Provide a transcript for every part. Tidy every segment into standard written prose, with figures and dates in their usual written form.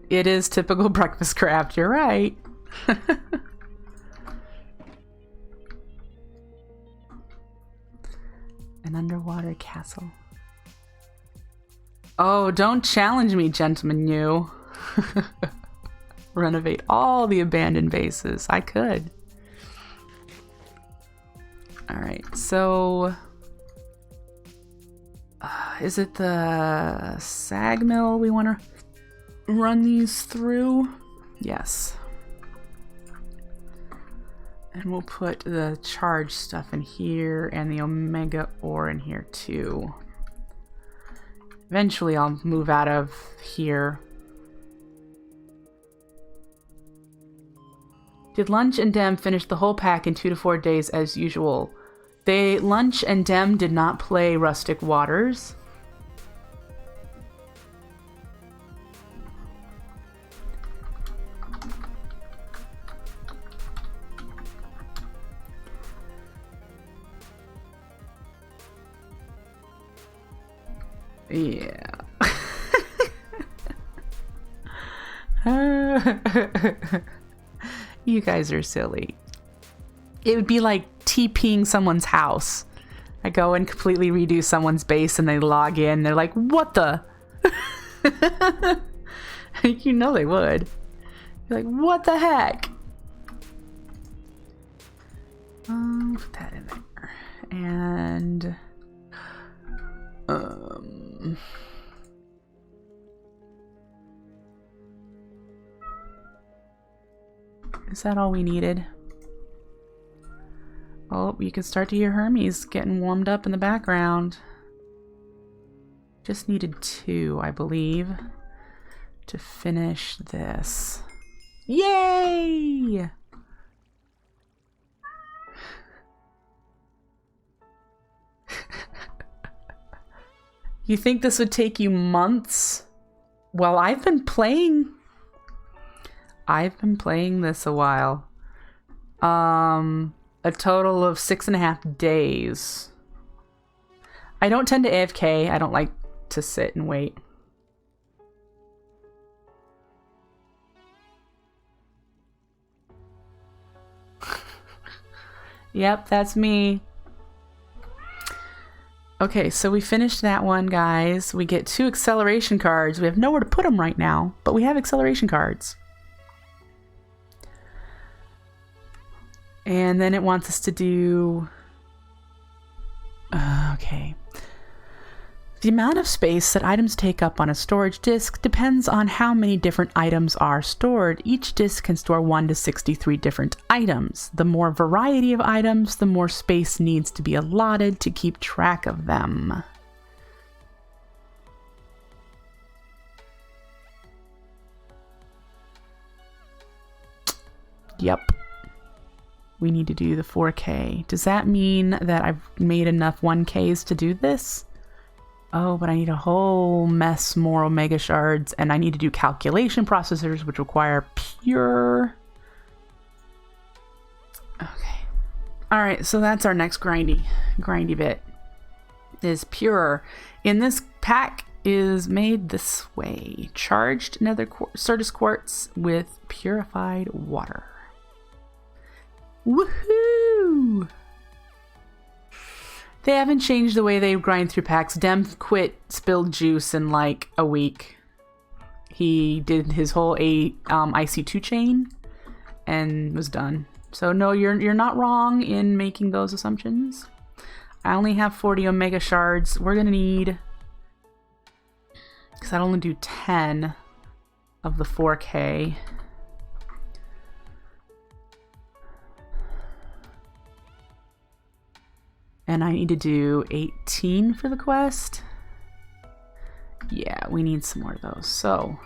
It is typical breakfast craft, you're right. An underwater castle. Oh, don't challenge me, gentlemen, you. Renovate all the abandoned bases. I could. Alright, so... is it the sag mill we want to run these through? Yes. And we'll put the charge stuff in here and the omega ore in here too. Eventually I'll move out of here. Did Lunch and Dem finish the whole pack in 2 to 4 days as usual? Lunch and Dem did not play Rustic Waters. Yeah. You guys are silly. It would be like TPing someone's house. I go and completely redo someone's base and they log in. They're like, what the? You know they would. You're like, what the heck? Put that in there. And... is that all we needed? Oh, you can start to hear Hermes getting warmed up in the background. Just needed 2, I believe, to finish this. Yay! You think this would take you months? Well, I've been playing this a while. A total of 6.5 days. I don't tend to AFK. I don't like to sit and wait. Yep, that's me. Okay, so we finished that one, guys. We get 2 acceleration cards. We have nowhere to put them right now, but we have acceleration cards. And then it wants us to do... okay. The amount of space that items take up on a storage disk depends on how many different items are stored. Each disk can store 1 to 63 different items. The more variety of items, the more space needs to be allotted to keep track of them. Yep. We need to do the 4K. Does that mean that I've made enough 1Ks to do this? Oh, but I need a whole mess more omega shards, and I need to do calculation processors, which require pure. Okay. All right, so that's our next grindy bit. Is pure. In this pack is made this way: charged nether Certus quartz with purified water. Woohoo! They haven't changed the way they grind through packs. Dem quit spilled juice in like a week. He did his whole IC2 chain and was done. So no, you're not wrong in making those assumptions. I only have 40 omega shards. We're gonna need, because I'd only do 10 of the 4K. And I need to do 18 for the quest. Yeah, we need some more of those. So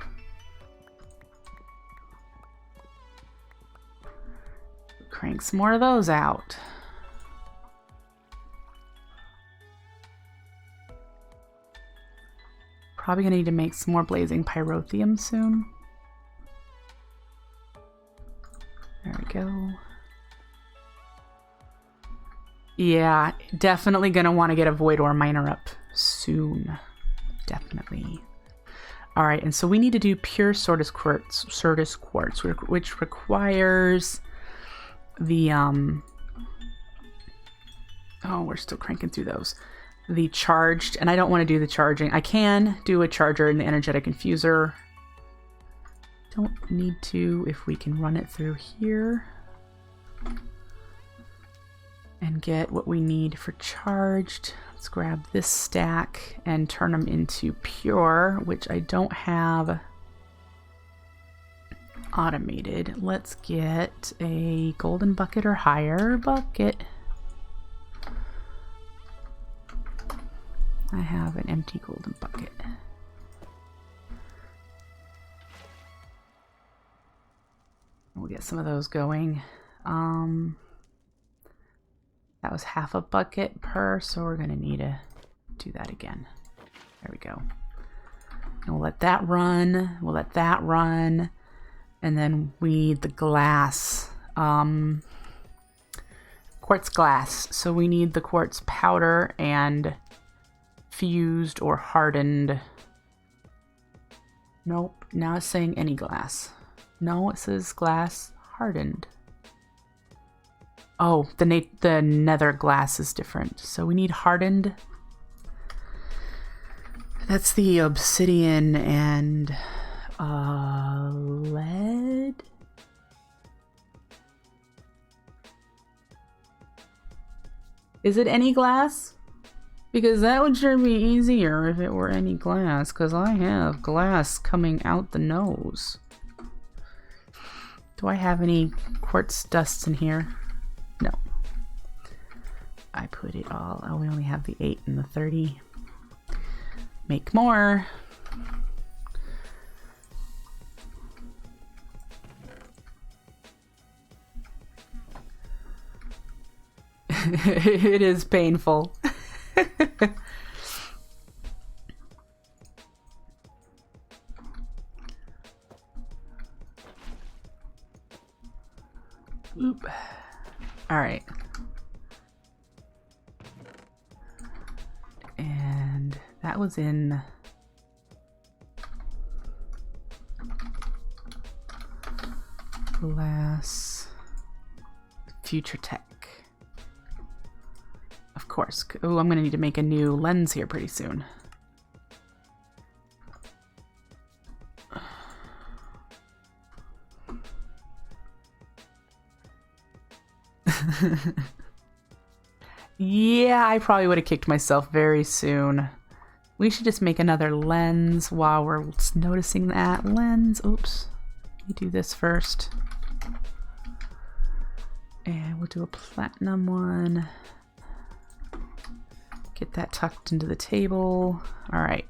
crank some more of those out. Probably gonna need to make some more blazing pyrotheum soon. There we go. Yeah, definitely gonna want to get a void ore miner up soon. Definitely. All right, and so we need to do pure Sirtis quartz, which requires the oh, we're still cranking through those. The charged, and I don't want to do the charging. I can do a charger in the energetic infuser. Don't need to if we can run it through here and get what we need for charged. Let's grab this stack and turn them into pure, which I don't have automated. Let's get a golden bucket or higher bucket. I have an empty golden bucket. We'll get some of those going. That was half a bucket per, so we're gonna need to do that again. There we go. And we'll let that run. We'll let that run. And then we need the glass. Quartz glass. So we need the quartz powder and fused or hardened. Nope. Now it's saying any glass. No, it says glass hardened. Oh, the nether glass is different. So we need hardened. That's the obsidian and lead. Is it any glass? Because that would sure be easier if it were any glass, because I have glass coming out the nose. Do I have any quartz dust in here? No. I put it all. Oh, we only have the 8 and the 30. Make more. It is painful. Oop. All right. And that was in glass future tech. Of course. Oh, I'm going to need to make a new lens here pretty soon. Yeah, I probably would have kicked myself very soon. We should just make another lens while we're noticing that. Lens, oops. Let me do this first. And we'll do a platinum one. Get that tucked into the table. All right.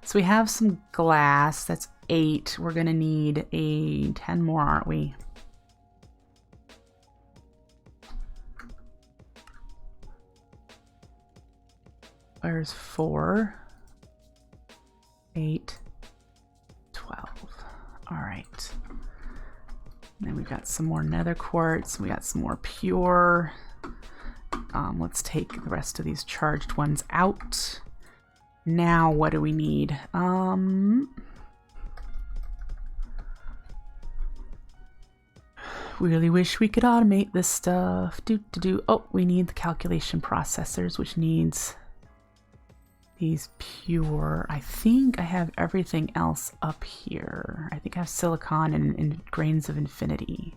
So we have some glass. That's 8. We're going to need 10 more, aren't we? Where's 4? 8, 12. All right. Then we've got some more nether quartz. We got some more pure. Let's take the rest of these charged ones out. Now, what do we need? Really wish we could automate this stuff. Oh, we need the calculation processors, which needs these pure. I think I have everything else up here. I think I have silicon and grains of infinity.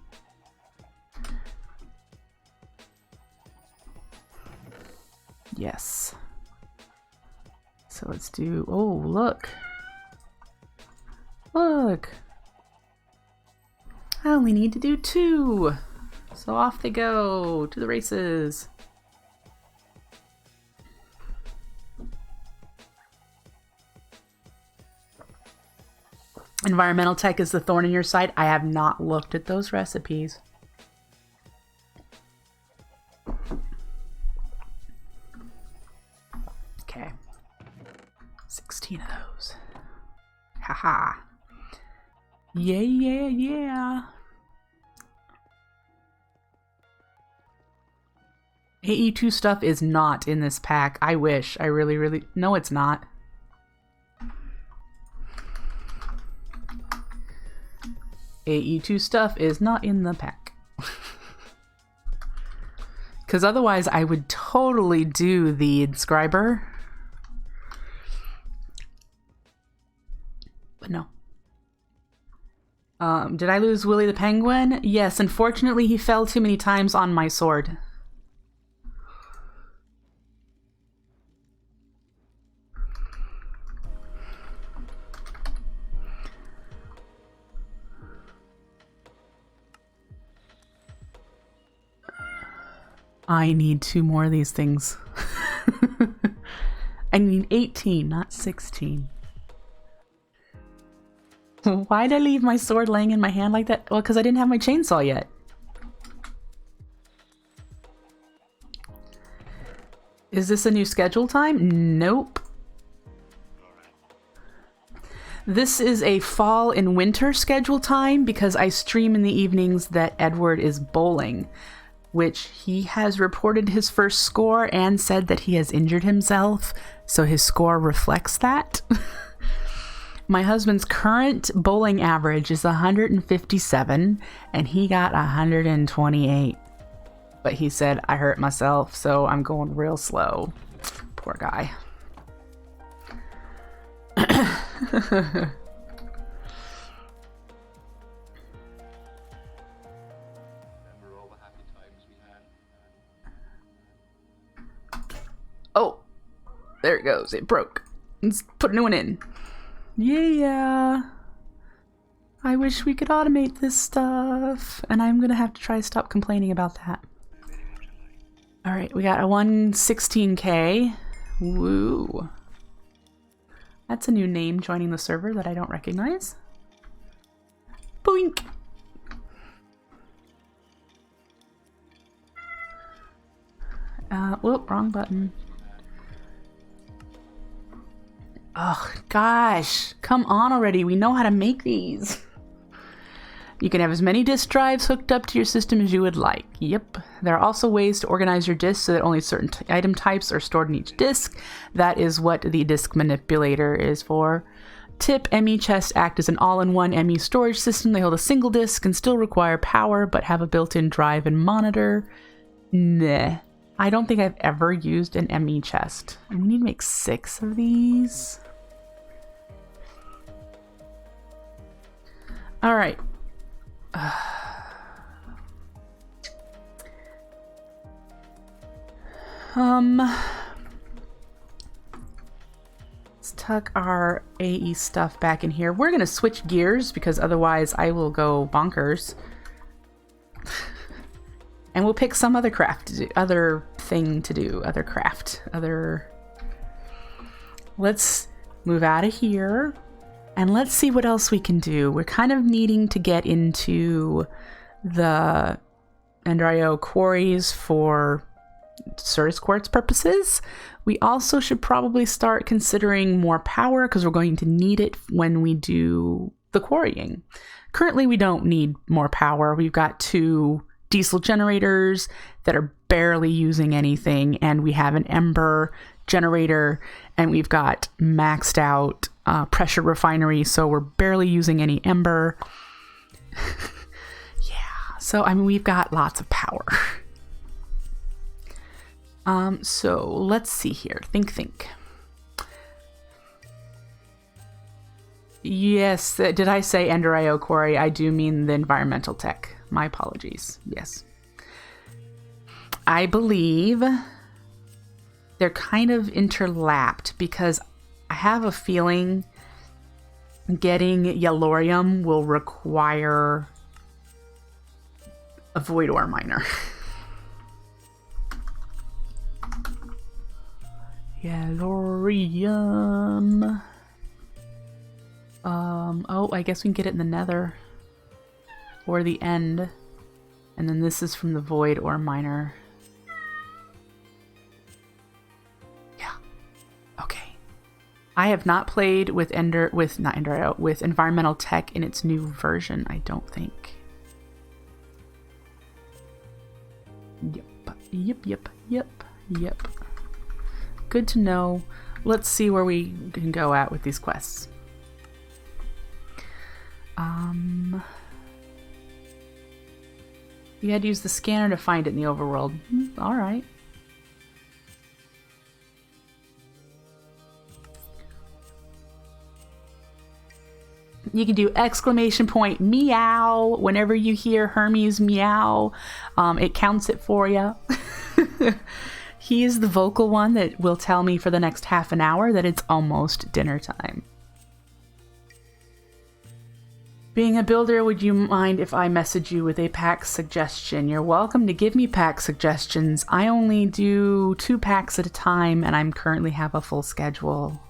Yes. So let's do, oh, look. Look. I only need to do 2. So off they go to the races. Environmental tech is the thorn in your side. I have not looked at those recipes. Okay. 16 of those. Haha. Yeah, yeah, yeah. AE2 stuff is not in this pack. I wish. I really, really... No, it's not. AE2 stuff is not in the pack. Because otherwise I would totally do the inscriber. But no. Did I lose Willie the Penguin? Yes, unfortunately he fell too many times on my sword. I need 2 more of these things. I need 18, not 16. Why did I leave my sword laying in my hand like that? Well, because I didn't have my chainsaw yet. Is this a new schedule time? Nope. This is a fall and winter schedule time because I stream in the evenings that Edward is bowling, which he has reported his first score and said that he has injured himself, so his score reflects that. My husband's current bowling average is 157, and he got 128. But he said, I hurt myself, so I'm going real slow. Poor guy. Oh, there it goes. It broke. Let's put a new one in. Yeah. I wish we could automate this stuff. And I'm going to have to try to stop complaining about that. Alright, we got a 116K. Woo. That's a new name joining the server that I don't recognize. Boink! Whoop, wrong button. Oh, gosh. Come on already. We know how to make these. You can have as many disk drives hooked up to your system as you would like. Yep. There are also ways to organize your disks so that only certain item types are stored in each disk. That is what the disk manipulator is for. Tip, ME chests act as an all-in-one ME storage system. They hold a single disk and still require power, but have a built-in drive and monitor. Nah. I don't think I've ever used an ME chest. And we need to make 6 of these. All right. Let's tuck our AE stuff back in here. We're gonna switch gears because otherwise I will go bonkers. And we'll pick some other craft to do, other thing to do, other craft, other... Let's move out of here and let's see what else we can do. We're kind of needing to get into the Ender.io quarries for Certus quartz purposes. We also should probably start considering more power because we're going to need it when we do the quarrying. Currently, we don't need more power. We've got 2 diesel generators that are barely using anything, and we have an ember generator, and we've got maxed out pressure refinery, so we're barely using any ember. Yeah, so I mean, we've got lots of power. So let's see here. Think. Yes, did I say Ender.io quarry? I do mean the environmental tech. My apologies. Yes. I believe they're kind of interlapped because I have a feeling getting Yellorium will require a void ore miner. Yellorium. Oh, I guess we can get it in the nether. Or the end. And then this is from the void ore miner. Yeah. Okay. I have not played with with environmental tech in its new version, I don't think. Yep. Good to know. Let's see where we can go at with these quests. You had to use the scanner to find it in the overworld. All right. You can do exclamation point meow whenever you hear Hermes meow. It counts it for you. He is the vocal one that will tell me for the next half an hour that it's almost dinner time. Being a builder, would you mind if I message you with a pack suggestion? You're welcome to give me pack suggestions. I only do 2 packs at a time, and I'm currently have a full schedule.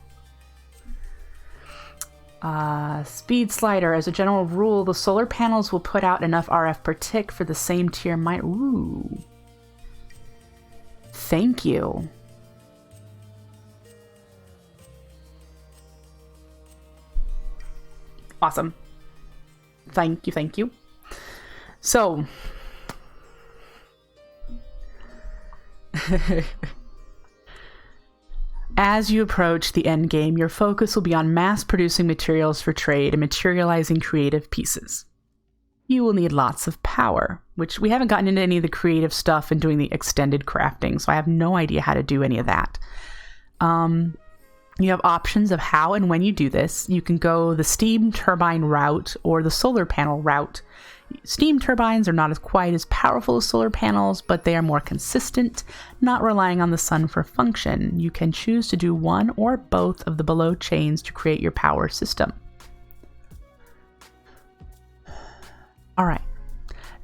Speed slider. As a general rule, the solar panels will put out enough RF per tick for the same tier might. Ooh. Thank you. Awesome. Thank you, thank you. So, as you approach the end game, your focus will be on mass-producing materials for trade and materializing creative pieces. You will need lots of power, which we haven't gotten into any of the creative stuff and doing the extended crafting, so I have no idea how to do any of that. You have options of how and when you do this. You can go the steam turbine route or the solar panel route. Steam turbines are not quite as powerful as solar panels, but they are more consistent, not relying on the sun for function. You can choose to do one or both of the below chains to create your power system. All right.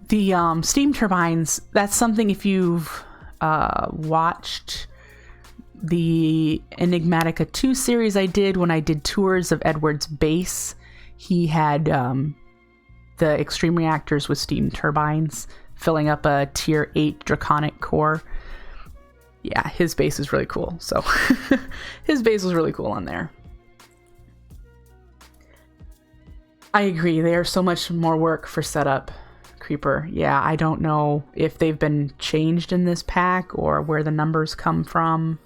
The steam turbines, that's something if you've watched the Enigmatica 2 series I did when I did tours of Edward's base, he had the extreme reactors with steam turbines filling up a tier 8 draconic core. Yeah, his base is really cool. So his base was really cool on there. I agree. They are so much more work for setup. Creeper. Yeah, I don't know if they've been changed in this pack or where the numbers come from.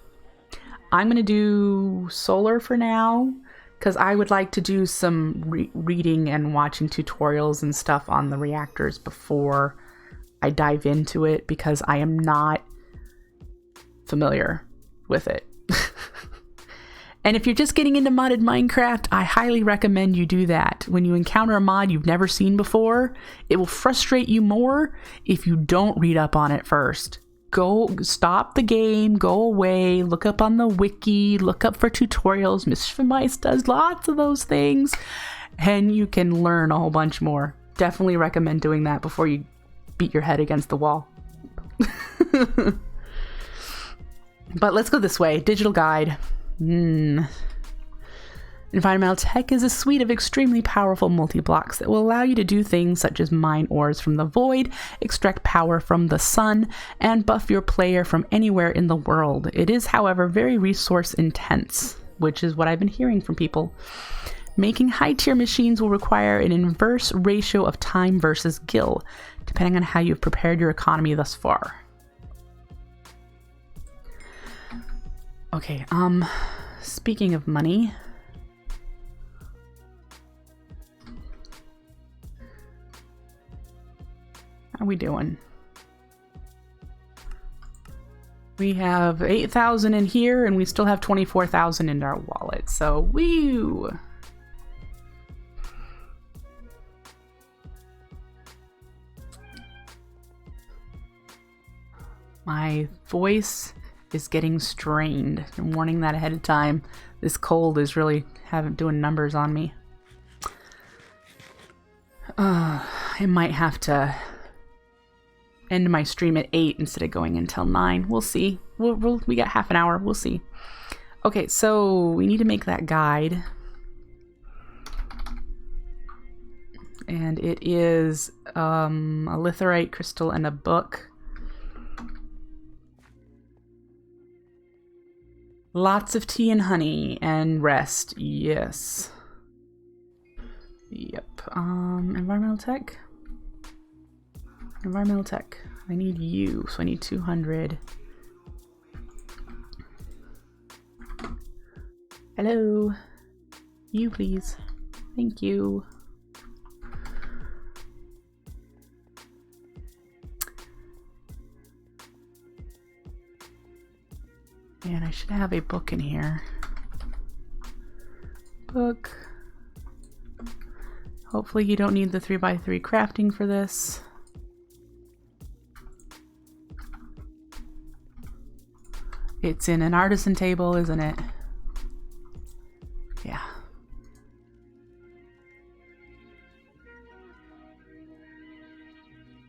I'm going to do solar for now because I would like to do some reading and watching tutorials and stuff on the reactors before I dive into it because I am not familiar with it. And if you're just getting into modded Minecraft, I highly recommend you do that. When you encounter a mod you've never seen before, it will frustrate you more if you don't read up on it first. Go stop the game, go away, look up on the wiki, look up for tutorials. Mr. Mice does lots of those things, and you can learn a whole bunch more. Definitely recommend doing that before you beat your head against the wall. But let's go this way. Digital guide. Environmental tech is a suite of extremely powerful multi-blocks that will allow you to do things such as mine ores from the void, extract power from the sun, and buff your player from anywhere in the world. It is, however, very resource intense, which is what I've been hearing from people. Making high-tier machines will require an inverse ratio of time versus gil, depending on how you've prepared your economy thus far. Okay, speaking of money, how are we doing? We have 8,000 in here and we still have 24,000 in our wallet, so woo! My voice is getting strained. I'm warning that ahead of time. This cold is really doing numbers on me. I might have to end my stream at 8 instead of going until 9. We'll see. We got half an hour. We'll see. Okay, so we need to make that guide. And it is a litherite crystal and a book. Lots of tea and honey and rest. Yes. Yep. Environmental tech. Environmental tech. I need you, so I need 200. Hello. You, please. Thank you. should have a book in here. Book. Hopefully you don't need the 3x3 crafting for this. It's in an artisan table, isn't it? Yeah.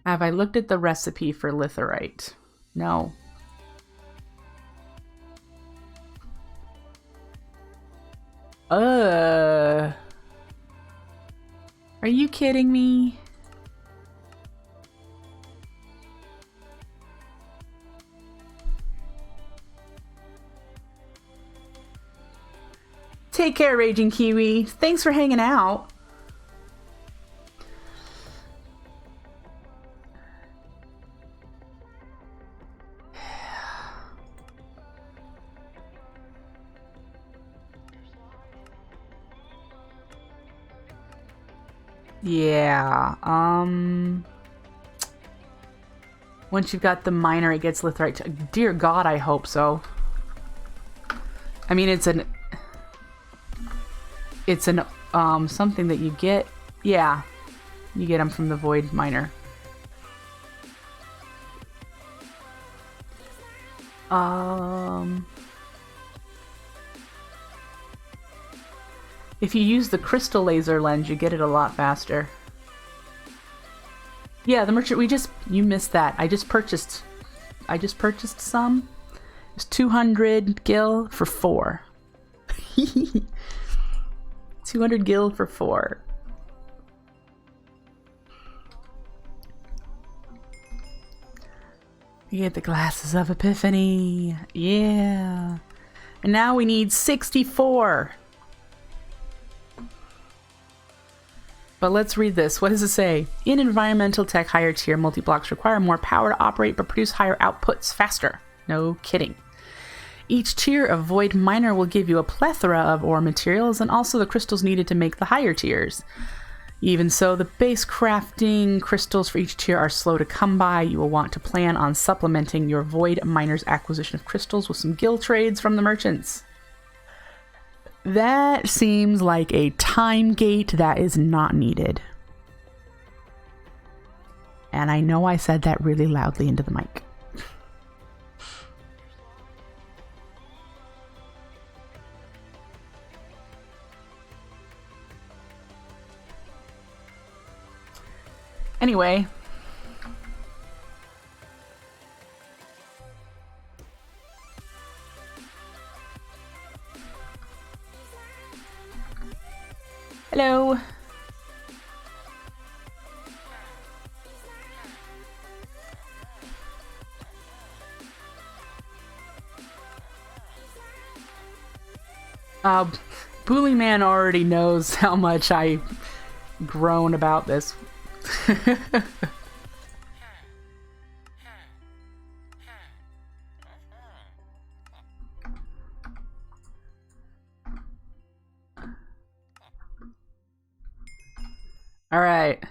Have I looked at the recipe for litherite? No. Are you kidding me? Take care, Raging Kiwi. Thanks for hanging out. Yeah, once you've got the miner, it gets litherite. Dear God, I hope so. I mean, it's an something that you get. Yeah, you get them from the void miner. If you use the crystal laser lens, you get it a lot faster. Yeah, the merchant, you missed that. I just purchased some. It's 200 gil for 4. 200 gil for 4. You get the glasses of epiphany. Yeah. And now we need 64. But let's read this. What does it say? In environmental tech higher tier, multi-blocks require more power to operate but produce higher outputs faster. No kidding. Each tier of void miner will give you a plethora of ore materials and also the crystals needed to make the higher tiers. Even so, the base crafting crystals for each tier are slow to come by. You will want to plan on supplementing your void miner's acquisition of crystals with some guild trades from the merchants. That seems like a time gate that is not needed. And I know I said that really loudly into the mic. Anyway. Hello. Bully Man already knows how much I groan about this. All right.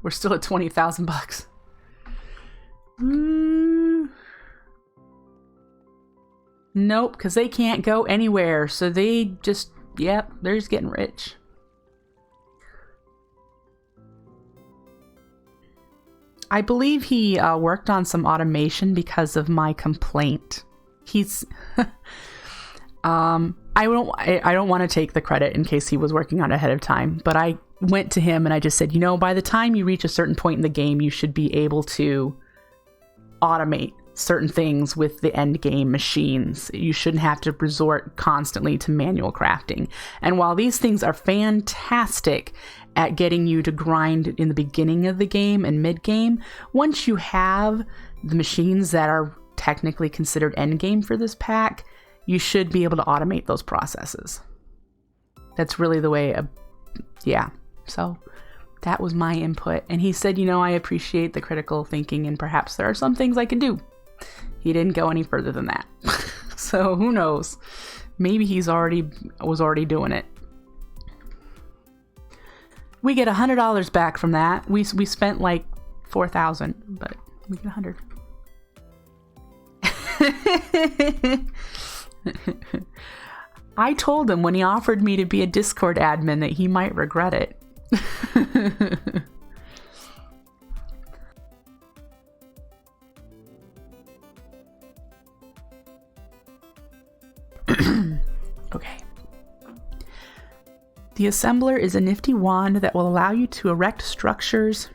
We're still at 20,000 bucks. Nope, because they can't go anywhere. So they just, yep, they're just getting rich. I believe he worked on some automation because of my complaint. He's... I don't want to take the credit in case he was working on it ahead of time, but I went to him and I just said, you know, by the time you reach a certain point in the game, you should be able to automate certain things with the end game machines. You shouldn't have to resort constantly to manual crafting. And while these things are fantastic at getting you to grind in the beginning of the game and mid game, once you have the machines that are technically considered end game for this pack, you should be able to automate those processes. That's really the way, yeah. So that was my input. And he said, you know, I appreciate the critical thinking and perhaps there are some things I can do. He didn't go any further than that. So who knows? Maybe was already doing it. We get $100 back from that. We spent like 4,000, but we get 100. I told him when he offered me to be a Discord admin that he might regret it. Okay. The assembler is a nifty wand that will allow you to erect structures.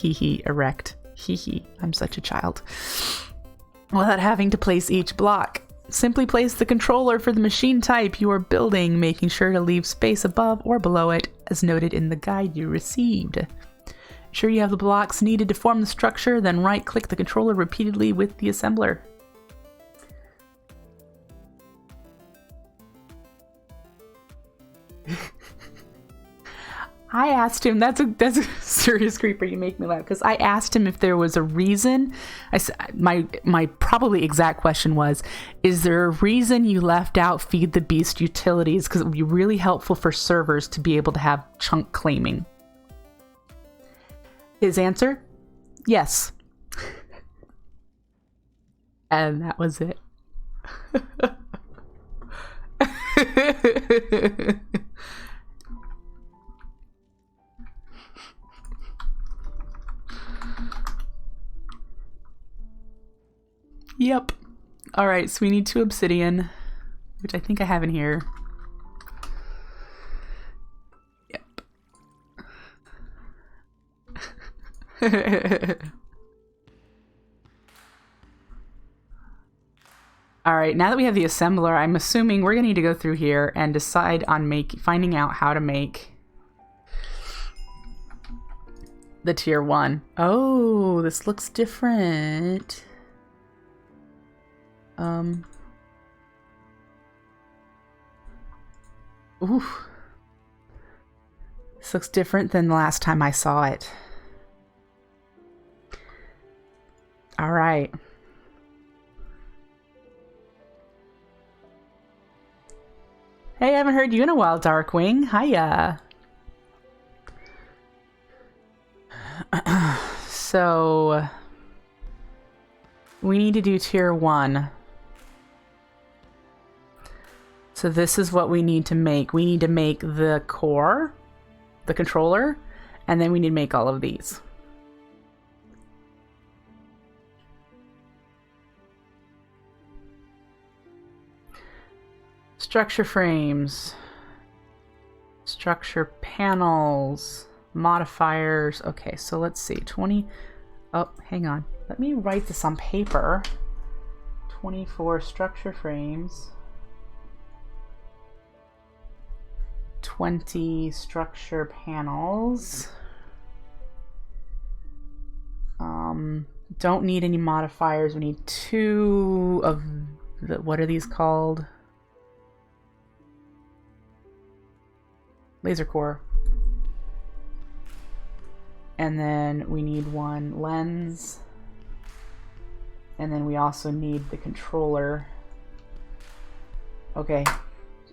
Erect. I'm such a child. Without having to place each block. Simply place the controller for the machine type you are building, making sure to leave space above or below it, as noted in the guide you received. Ensure you have the blocks needed to form the structure, then right-click the controller repeatedly with the assembler. I asked him, that's a serious creeper, you make me laugh, because I asked him if there was a reason. I said, my probably exact question was, is there a reason you left out Feed the Beast utilities? Because it would be really helpful for servers to be able to have chunk claiming. His answer, yes. And that was it. Yep. All right, so we need 2 obsidian, which I think I have in here. Yep. All right, now that we have the assembler, I'm assuming we're gonna need to go through here and decide on finding out how to make the tier 1. Oh, this looks different. Ooh. This looks different than the last time I saw it. All right. Hey, I haven't heard you in a while, Darkwing. Hiya. So we need to do tier 1. So this is what we need to make. We need to make the core, the controller, and then we need to make all of these. Structure frames, structure panels, modifiers. Okay, so let's see, 20. Oh, hang on. Let me write this on paper. 24 structure frames. 20 structure panels. Don't need any modifiers. We need 2 of the, what are these called? Laser core. And then we need 1 lens. And then we also need the controller. Okay,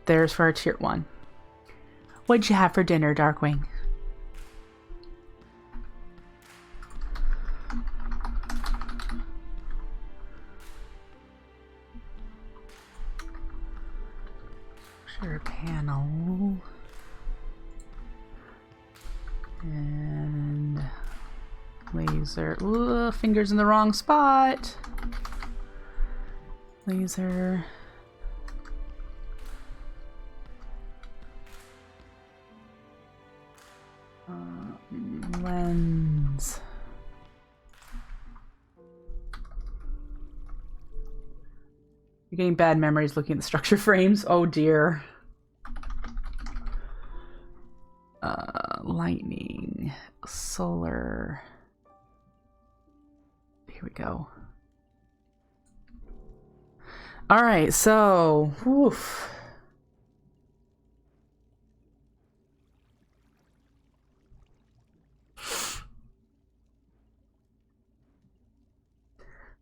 there's for our tier 1. What'd you have for dinner, Darkwing? Sure, panel. And laser. Ooh, fingers in the wrong spot. Laser. Lens. You're getting bad memories looking at the structure frames. Oh dear. Lightning, solar. Here we go. All right, so, woof.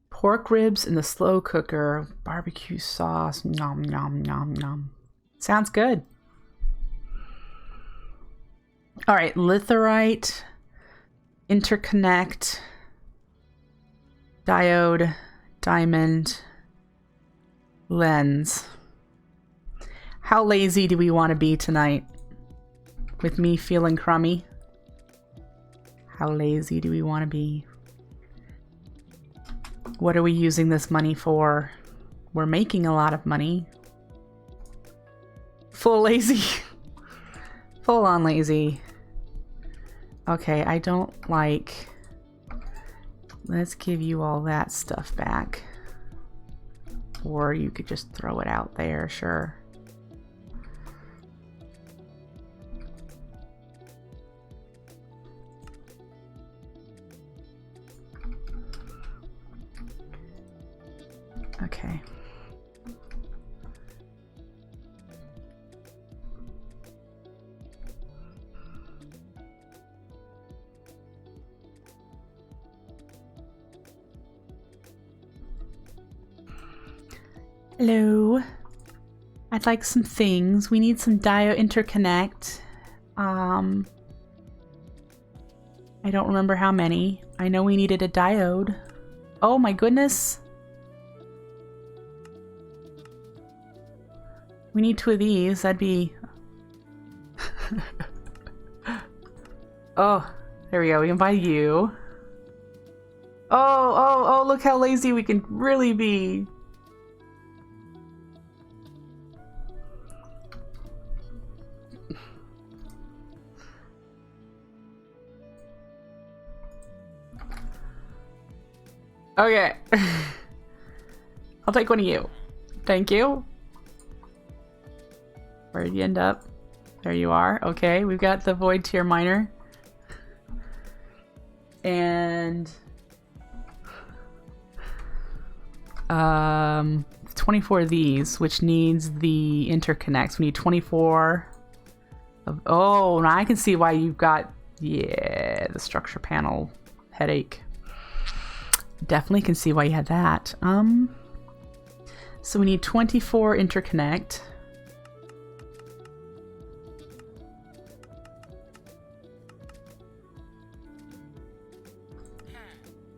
Pork ribs in the slow cooker, barbecue sauce, nom nom nom nom. Sounds good. All right, litherite interconnect, diode, diamond, lens. How lazy do we want to be tonight? With me feeling crummy? How lazy do we want to be? What are we using this money for? We're making a lot of money. Full lazy. Full on lazy. Okay, I don't like... Let's give you all that stuff back. Or you could just throw it out there, sure. Okay. Hello. I'd like some things. We need some diode interconnect. I don't remember how many. I know we needed a diode. Oh my goodness. We need 2 of these. That'd be... Oh, there we go. We can buy you. Oh, look how lazy we can really be. Okay. I'll take one of you. Thank you. Where did you end up? There you are. Okay, we've got the void tier miner. And 24 of these, which needs the interconnects. We need 24 of... Oh, now I can see why you've got... Yeah, the structure panel headache. Definitely can see why you had that. So we need 24 interconnect.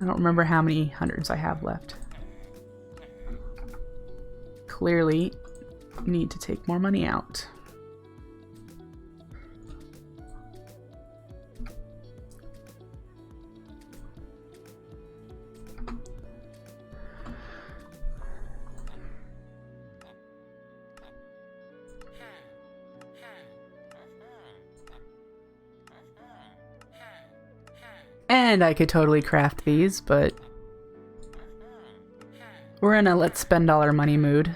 I don't remember how many hundreds I have left. Clearly need to take more money out. And I could totally craft these, but we're in a let's spend all our money mood.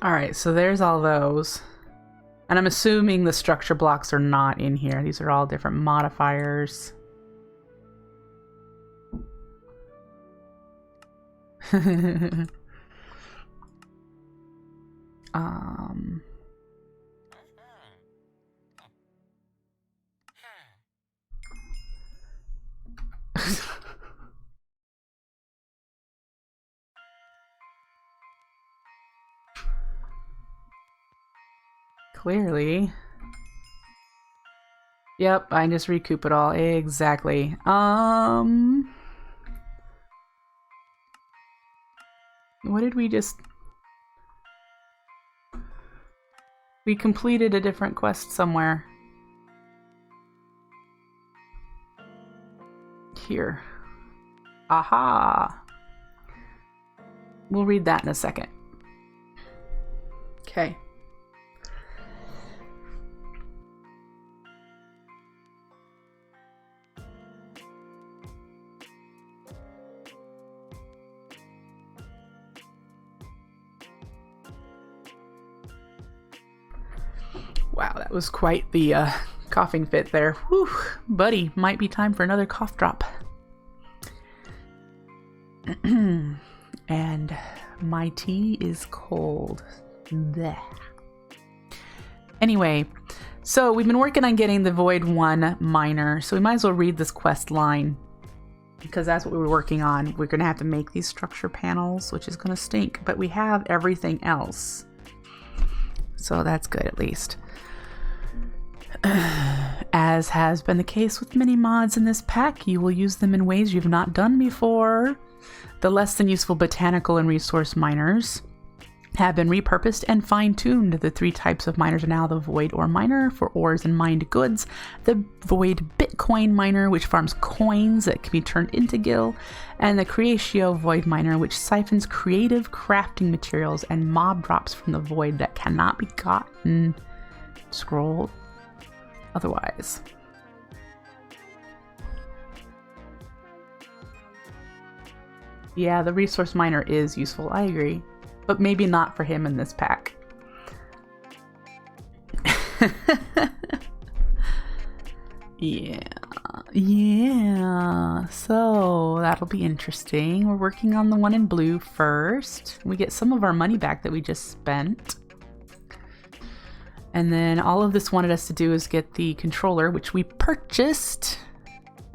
Alright, so there's all those. And I'm assuming the structure blocks are not in here. These are all different modifiers. Clearly. Yep, I just recoup it all. Exactly. What did we just... We completed a different quest somewhere. Here. Aha! We'll read that in a second. Okay. Wow, that was quite the coughing fit there. Whew, buddy, might be time for another cough drop. And my tea is cold. Blech. Anyway, so we've been working on getting the Void 1 miner, so we might as well read this quest line, because that's what we were working on. We're going to have to make these structure panels, which is going to stink, but we have everything else. So that's good, at least. As has been the case with many mods in this pack, you will use them in ways you've not done before. The less than useful botanical and resource miners have been repurposed and fine-tuned. The 3 types of miners are now the void ore miner for ores and mined goods, the void bitcoin miner which farms coins that can be turned into gil, and the creatio void miner which siphons creative crafting materials and mob drops from the void that cannot be gotten scrolled otherwise. Yeah, the resource miner is useful, I agree. But maybe not for him in this pack. Yeah. So that'll be interesting. We're working on the one in blue first. We get some of our money back that we just spent. And then all of this wanted us to do is get the controller, which we purchased.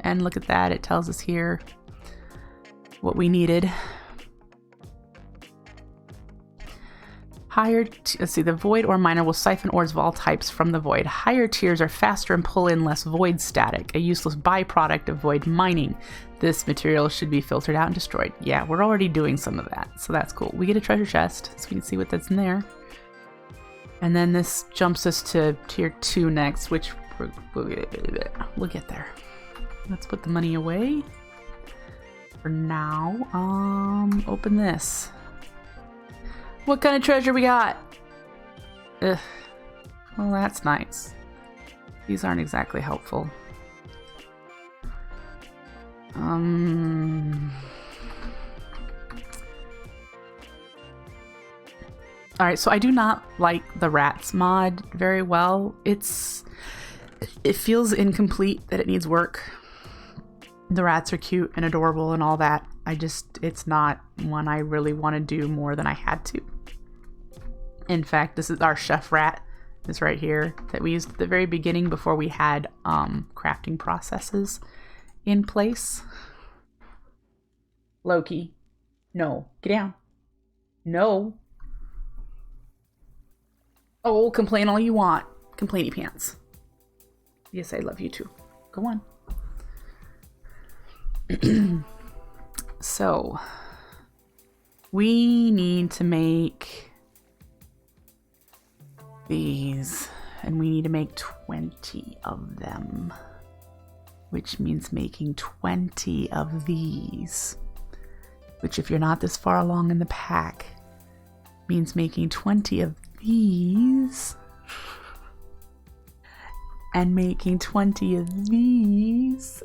And look at that, it tells us here what we needed. Let's see, the void ore miner will siphon ores of all types from the void. Higher tiers are faster and pull in less void static, a useless byproduct of void mining. This material should be filtered out and destroyed. Yeah, we're already doing some of that, so that's cool. We get a treasure chest, so we can see what that's in there. And then this jumps us to tier 2 next, which we'll get there. Let's put the money away for now. Open this. What kind of treasure we got? Ugh. Well, that's nice. These aren't exactly helpful. Alright, so I do not like the rats mod very well. It feels incomplete, that it needs work. The rats are cute and adorable and all that. It's not one I really want to do more than I had to. In fact, this is our chef rat, this right here, that we used at the very beginning before we had crafting processes in place. Loki. No. Get down. No. Oh, complain all you want. Complainy pants. Yes, I love you too. Go on. So, we need to make these, and we need to make 20 of them, which means making 20 of these, which if you're not this far along in the pack, means making 20 of these, and making 20 of these.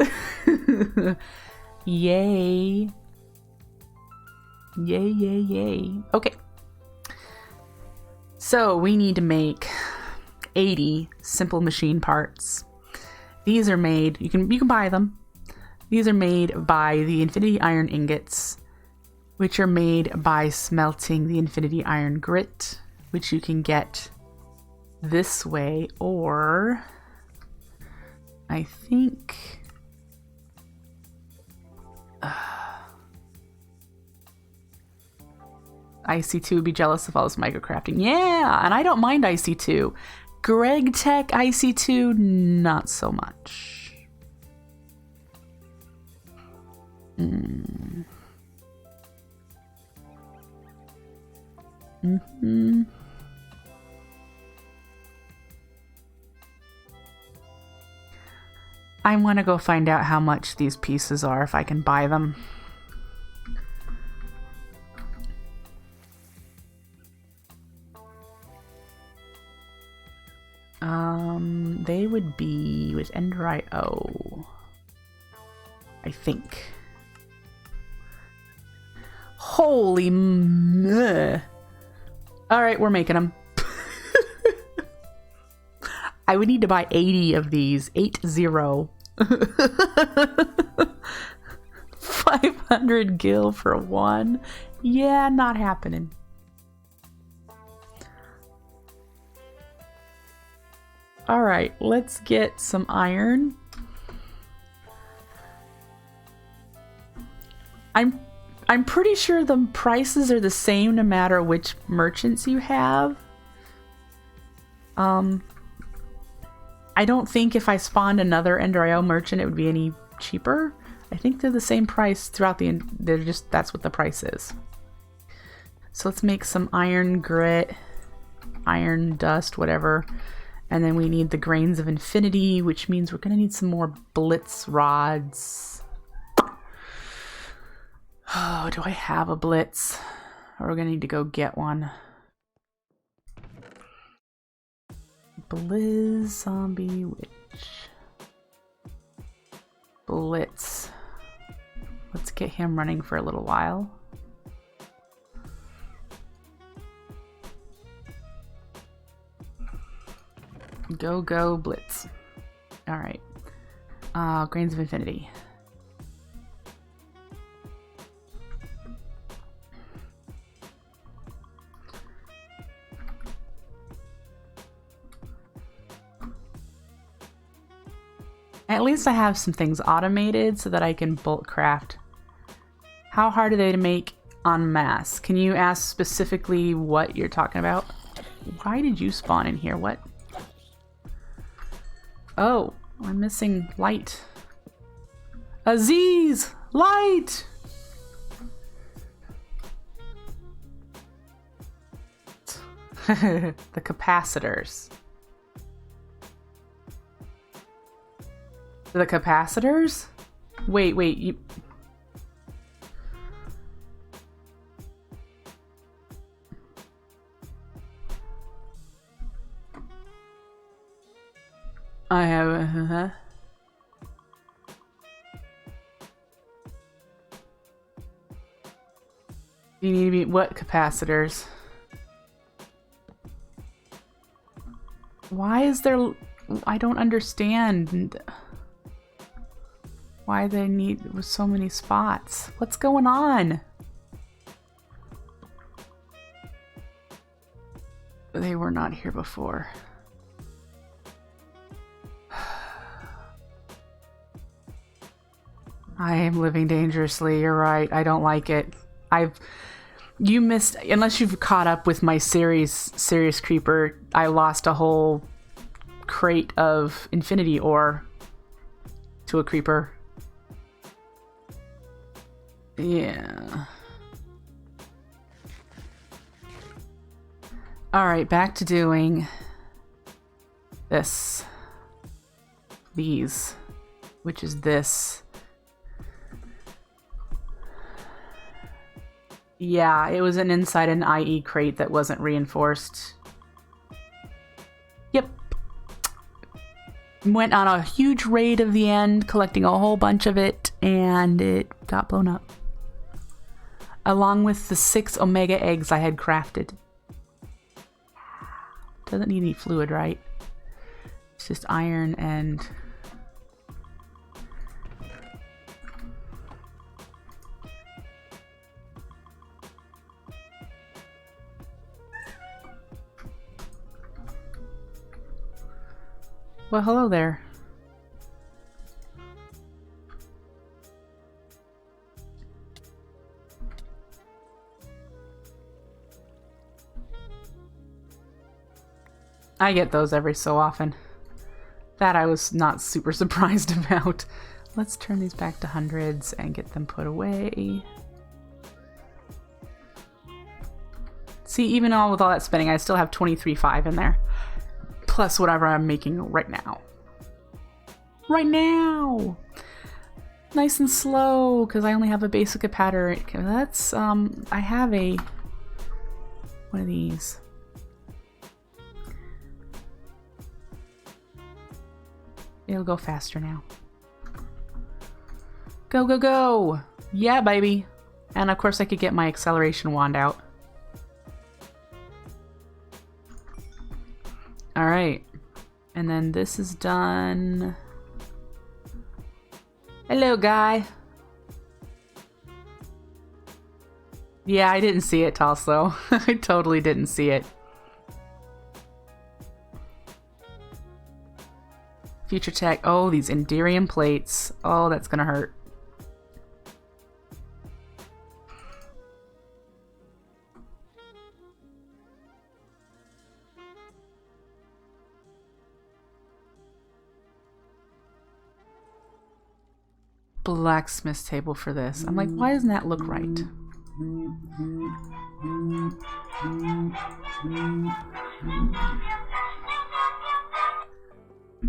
Yay. Yay, yay, yay. Okay. So we need to make 80 simple machine parts. These are made, you can buy them. These are made by the infinity iron ingots, which are made by smelting the infinity iron grit, which you can get this way, or I think IC2 would be jealous of all this microcrafting. Yeah, and I don't mind IC2. Greg Tech IC2, not so much. I want to go find out how much these pieces are, if I can buy them. They would be with Ender.io, I think. Holy meh. Alright, we're making them. I would need to buy 80 of these. 80. 500 gil for one. Yeah, not happening. Alright, let's get some iron. I'm pretty sure the prices are the same no matter which merchants you have. I I don't think if I spawned another Ender IO merchant, it would be any cheaper. I think they're the same price throughout the... They're just... That's what the price is. So let's make some iron grit, iron dust, whatever. And then we need the grains of infinity, which means we're going to need some more blitz rods. Oh, do I have a blitz? Or we're going to need to go get one. Blizz zombie witch. Blitz. Let's get him running for a little while. Go, go, blitz. Alright. Grains of infinity. At least I have some things automated so that I can bulk craft. How hard are they to make en masse? Can you ask specifically what you're talking about? Why did you spawn in here? What? Oh, I'm missing light. Aziz! Light! The capacitors. The capacitors? Wait, you... I have... You need to be... What capacitors? Why is there... I don't understand why they need so many spots. What's going on? They were not here before. I am living dangerously. You're right. I don't like it. You missed, unless you've caught up with my serious creeper. I lost a whole crate of infinity ore to a creeper. Yeah. Alright, back to doing this. These. Which is this. Yeah, it was an inside an IE crate that wasn't reinforced. Yep. Went on a huge raid of the end, collecting a whole bunch of it, and it got blown up. Along with the 6 omega eggs I had crafted. Doesn't need any fluid, right? It's just iron and... Well, hello there. I get those every so often. That I was not super surprised about. Let's turn these back to hundreds and get them put away. See, even all with all that spending, I still have 23.5 in there. Plus whatever I'm making right now. Right now! Nice and slow, because I only have a basic pattern. That's, I have a... one of these. It'll go faster now. Go, go, go! Yeah, baby! And of course I could get my acceleration wand out. Alright. And then this is done. Hello, guy! Yeah, I didn't see it, Talso. I totally didn't see it. Future tech. Oh, these Enderium plates. Oh, that's gonna hurt. blacksmith's table for this. I'm like, why doesn't that look right?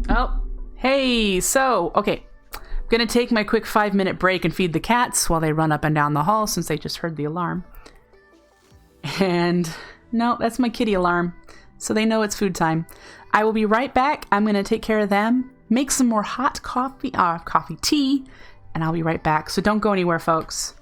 Oh, hey, so, okay. I'm gonna take my quick 5-minute break and feed the cats while they run up and down the hall since they just heard the alarm. And, no, that's my kitty alarm. So they know it's food time. I will be right back. I'm gonna take care of them, make some more hot tea, and I'll be right back. So don't go anywhere, folks.